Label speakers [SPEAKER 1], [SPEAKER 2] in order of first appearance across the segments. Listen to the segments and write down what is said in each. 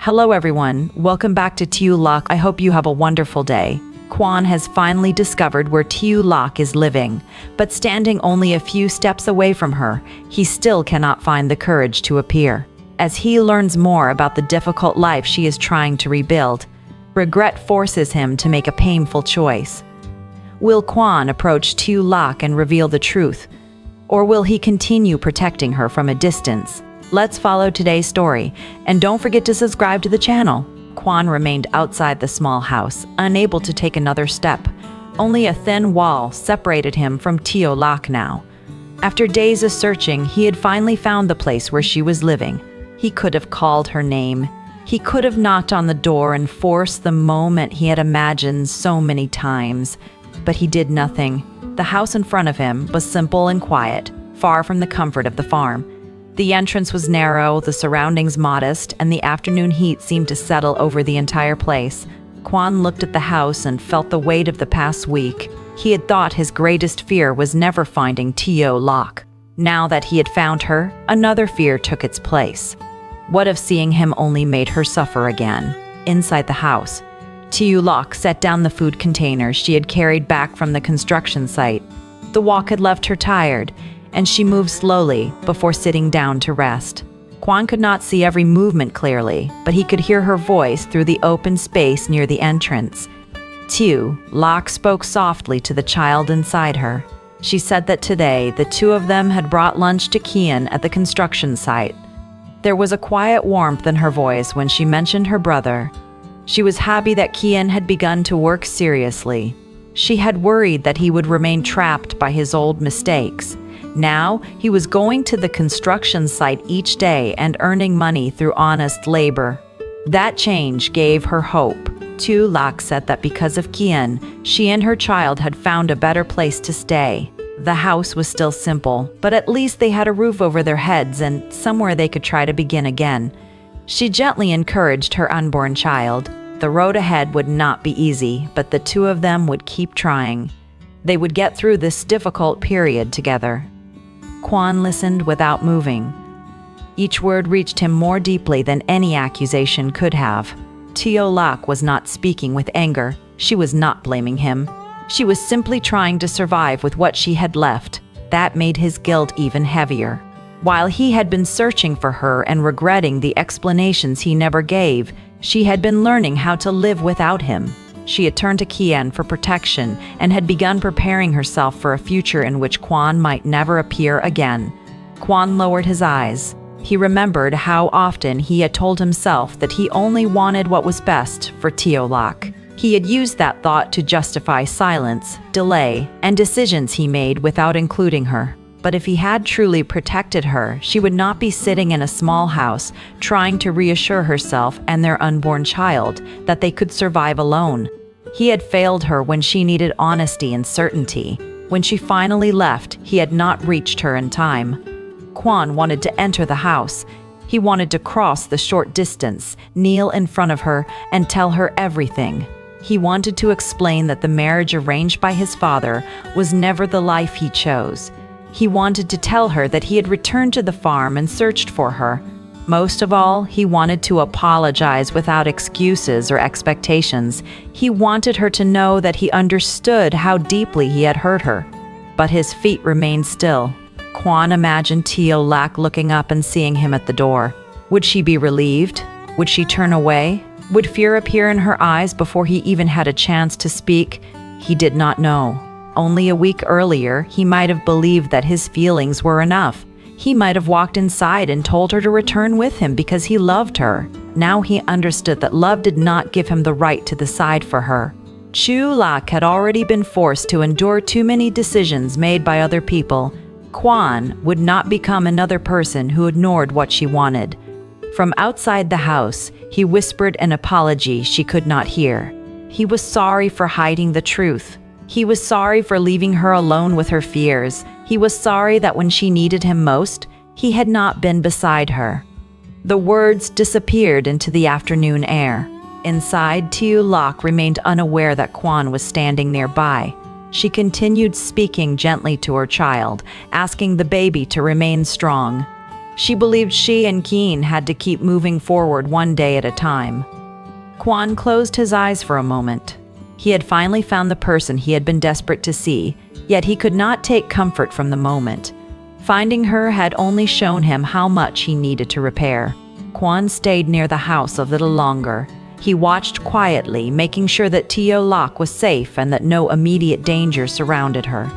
[SPEAKER 1] Hello everyone, welcome back to Tieu Lac. I hope you have a wonderful day. Quan has finally discovered where Tieu Lac is living, but standing only a few steps away from her, he still cannot find the courage to appear. As he learns more about the difficult life she is trying to rebuild, regret forces him to make a painful choice. Will Quan approach Tieu Lac and reveal the truth, or will he continue protecting her from a distance? Let's follow today's story, and don't forget to subscribe to the channel. Quan remained outside the small house, unable to take another step. Only a thin wall separated him from Tieu Lac now. After days of searching, he had finally found the place where she was living. He could have called her name. He could have knocked on the door and forced the moment he had imagined so many times. But he did nothing. The house in front of him was simple and quiet, far from the comfort of the farm. The entrance was narrow, the surroundings modest, and the afternoon heat seemed to settle over the entire place. Quan looked at the house and felt the weight of the past week. He had thought his greatest fear was never finding Tieu Lac. Now that he had found her, another fear took its place. What if seeing him only made her suffer again? Inside the house, Tieu Lac set down the food containers she had carried back from the construction site. The walk had left her tired, and she moved slowly before sitting down to rest. Quan could not see every movement clearly, but he could hear her voice through the open space near the entrance. Tieu Lac spoke softly to the child inside her. She said that today the two of them had brought lunch to Kien at the construction site. There was a quiet warmth in her voice when she mentioned her brother. She was happy that Kien had begun to work seriously. She had worried that he would remain trapped by his old mistakes. Now, he was going to the construction site each day and earning money through honest labor. That change gave her hope. Tieu Lac said that because of Kien, she and her child had found a better place to stay. The house was still simple, but at least they had a roof over their heads and somewhere they could try to begin again. She gently encouraged her unborn child. The road ahead would not be easy, but the two of them would keep trying. They would get through this difficult period together. Quan listened without moving. Each word reached him more deeply than any accusation could have. Tieu Lac was not speaking with anger. She was not blaming him. She was simply trying to survive with what she had left. That made his guilt even heavier. While he had been searching for her and regretting the explanations he never gave, she had been learning how to live without him. She had turned to Kien for protection and had begun preparing herself for a future in which Quan might never appear again. Quan lowered his eyes. He remembered how often he had told himself that he only wanted what was best for Tieu Lac. He had used that thought to justify silence, delay, and decisions he made without including her. But if he had truly protected her, she would not be sitting in a small house trying to reassure herself and their unborn child that they could survive alone. He had failed her when she needed honesty and certainty. When she finally left, he had not reached her in time. Quan wanted to enter the house. He wanted to cross the short distance, kneel in front of her, and tell her everything. He wanted to explain that the marriage arranged by his father was never the life he chose. He wanted to tell her that he had returned to the farm and searched for her. Most of all, he wanted to apologize without excuses or expectations. He wanted her to know that he understood how deeply he had hurt her. But his feet remained still. Quan imagined Tieu Lac looking up and seeing him at the door. Would she be relieved? Would she turn away? Would fear appear in her eyes before he even had a chance to speak? He did not know. Only a week earlier, he might have believed that his feelings were enough. He might have walked inside and told her to return with him because he loved her. Now he understood that love did not give him the right to decide for her. Tieu Lac had already been forced to endure too many decisions made by other people. Quan would not become another person who ignored what she wanted. From outside the house, he whispered an apology she could not hear. He was sorry for hiding the truth. He was sorry for leaving her alone with her fears. He was sorry that when she needed him most, he had not been beside her. The words disappeared into the afternoon air. Inside, Tieu Lac remained unaware that Quan was standing nearby. She continued speaking gently to her child, asking the baby to remain strong. She believed she and Kien had to keep moving forward one day at a time. Quan closed his eyes for a moment. He had finally found the person he had been desperate to see, yet he could not take comfort from the moment. Finding her had only shown him how much he needed to repair. Quan stayed near the house a little longer. He watched quietly, making sure that Tieu Lac was safe and that no immediate danger surrounded her.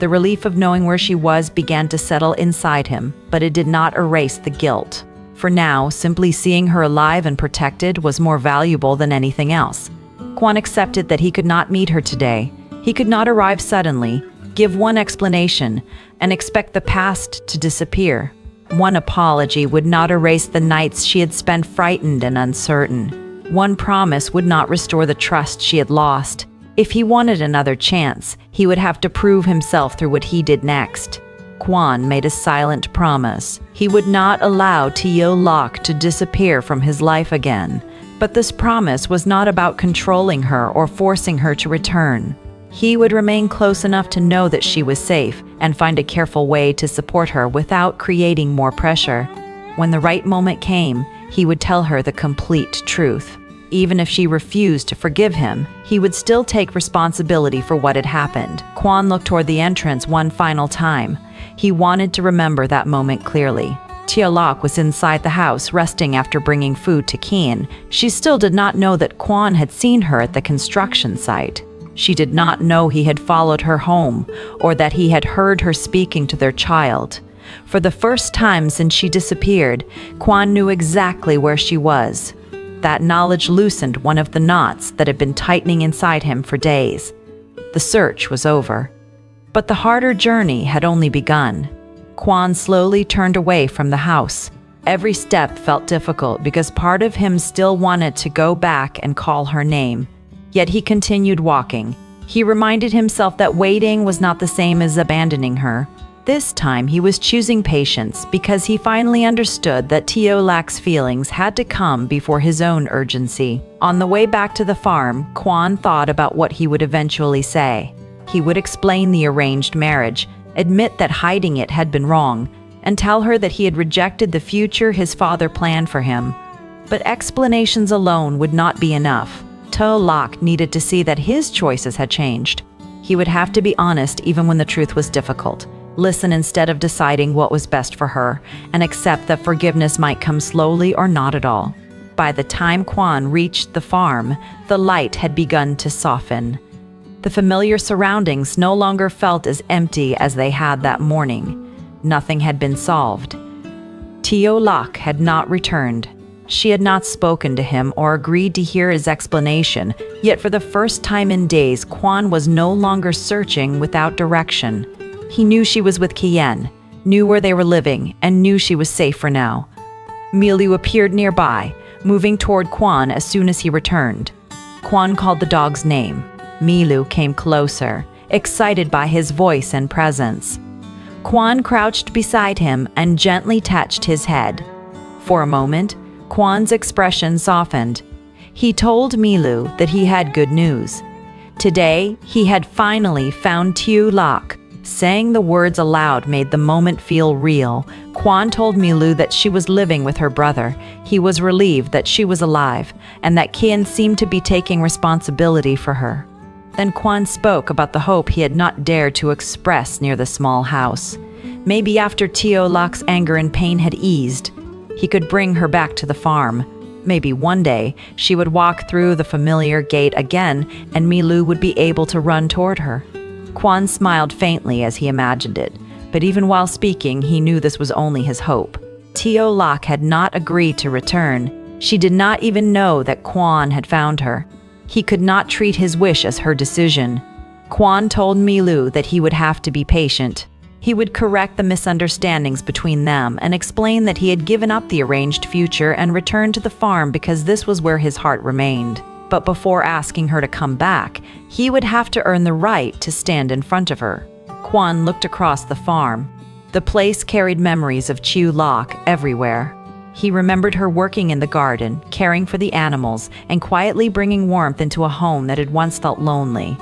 [SPEAKER 1] The relief of knowing where she was began to settle inside him, but it did not erase the guilt. For now, simply seeing her alive and protected was more valuable than anything else. Quan accepted that he could not meet her today. He could not arrive suddenly, give one explanation, and expect the past to disappear. One apology would not erase the nights she had spent frightened and uncertain. One promise would not restore the trust she had lost. If he wanted another chance, he would have to prove himself through what he did next. Quan made a silent promise. He would not allow Tieu Lac to disappear from his life again. But this promise was not about controlling her or forcing her to return. He would remain close enough to know that she was safe and find a careful way to support her without creating more pressure. When the right moment came, he would tell her the complete truth. Even if she refused to forgive him, he would still take responsibility for what had happened. Quan looked toward the entrance one final time. He wanted to remember that moment clearly. Tieu Lac was inside the house, resting after bringing food to Kien. She still did not know that Quan had seen her at the construction site. She did not know he had followed her home, or that he had heard her speaking to their child. For the first time since she disappeared, Quan knew exactly where she was. That knowledge loosened one of the knots that had been tightening inside him for days. The search was over. But the harder journey had only begun. Quan slowly turned away from the house. Every step felt difficult because part of him still wanted to go back and call her name. Yet he continued walking. He reminded himself that waiting was not the same as abandoning her. This time he was choosing patience because he finally understood that Tieu Lac's feelings had to come before his own urgency. On the way back to the farm, Quan thought about what he would eventually say. He would explain the arranged marriage, admit that hiding it had been wrong, and tell her that he had rejected the future his father planned for him. But explanations alone would not be enough. Tieu Lac needed to see that his choices had changed. He would have to be honest even when the truth was difficult. Listen instead of deciding what was best for her, and accept that forgiveness might come slowly or not at all. By the time Quan reached the farm, the light had begun to soften. The familiar surroundings no longer felt as empty as they had that morning. Nothing had been solved. Tieu Lac had not returned. She had not spoken to him or agreed to hear his explanation, yet for the first time in days, Quan was no longer searching without direction. He knew she was with Kien, knew where they were living, and knew she was safe for now. Milu appeared nearby, moving toward Quan as soon as he returned. Quan called the dog's name. Milu came closer, excited by his voice and presence. Quan crouched beside him and gently touched his head. For a moment, Quan's expression softened. He told Milu that he had good news. Today, he had finally found Tieu Lac. Saying the words aloud made the moment feel real. Quan told Milu that she was living with her brother. He was relieved that she was alive, and that Kien seemed to be taking responsibility for her. Then Quan spoke about the hope he had not dared to express near the small house. Maybe after Tieu Lac's anger and pain had eased, he could bring her back to the farm. Maybe one day she would walk through the familiar gate again, and Milu would be able to run toward her. Quan smiled faintly as he imagined it, but even while speaking, he knew this was only his hope. Tieu Lac had not agreed to return. She did not even know that Quan had found her. He could not treat his wish as her decision. Quan told Milu that he would have to be patient. He would correct the misunderstandings between them and explain that he had given up the arranged future and returned to the farm because this was where his heart remained. But before asking her to come back, he would have to earn the right to stand in front of her. Quan looked across the farm. The place carried memories of Tieu Lac everywhere. He remembered her working in the garden, caring for the animals, and quietly bringing warmth into a home that had once felt lonely.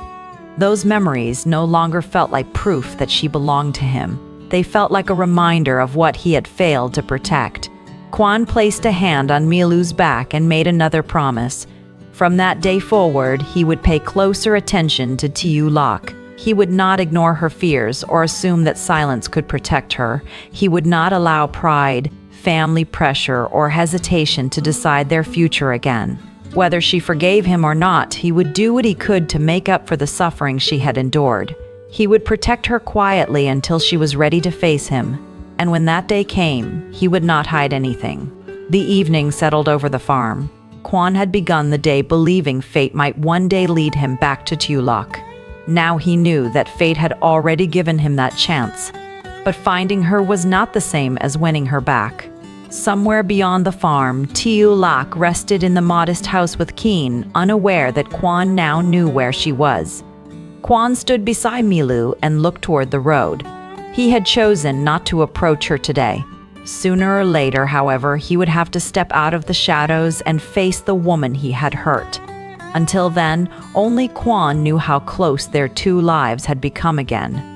[SPEAKER 1] Those memories no longer felt like proof that she belonged to him. They felt like a reminder of what he had failed to protect. Quan placed a hand on Milu's back and made another promise. From that day forward, he would pay closer attention to Tieu Lac. He would not ignore her fears or assume that silence could protect her. He would not allow pride, family pressure, or hesitation to decide their future again. Whether she forgave him or not, he would do what he could to make up for the suffering she had endured. He would protect her quietly until she was ready to face him. And when that day came, he would not hide anything. The evening settled over the farm. Quan had begun the day believing fate might one day lead him back to Tieu Lac. Now he knew that fate had already given him that chance. But finding her was not the same as winning her back. Somewhere beyond the farm, Tieu Lac rested in the modest house with Kien, unaware that Quan now knew where she was. Quan stood beside Milu and looked toward the road. He had chosen not to approach her today. Sooner or later, however, he would have to step out of the shadows and face the woman he had hurt. Until then, only Quan knew how close their two lives had become again.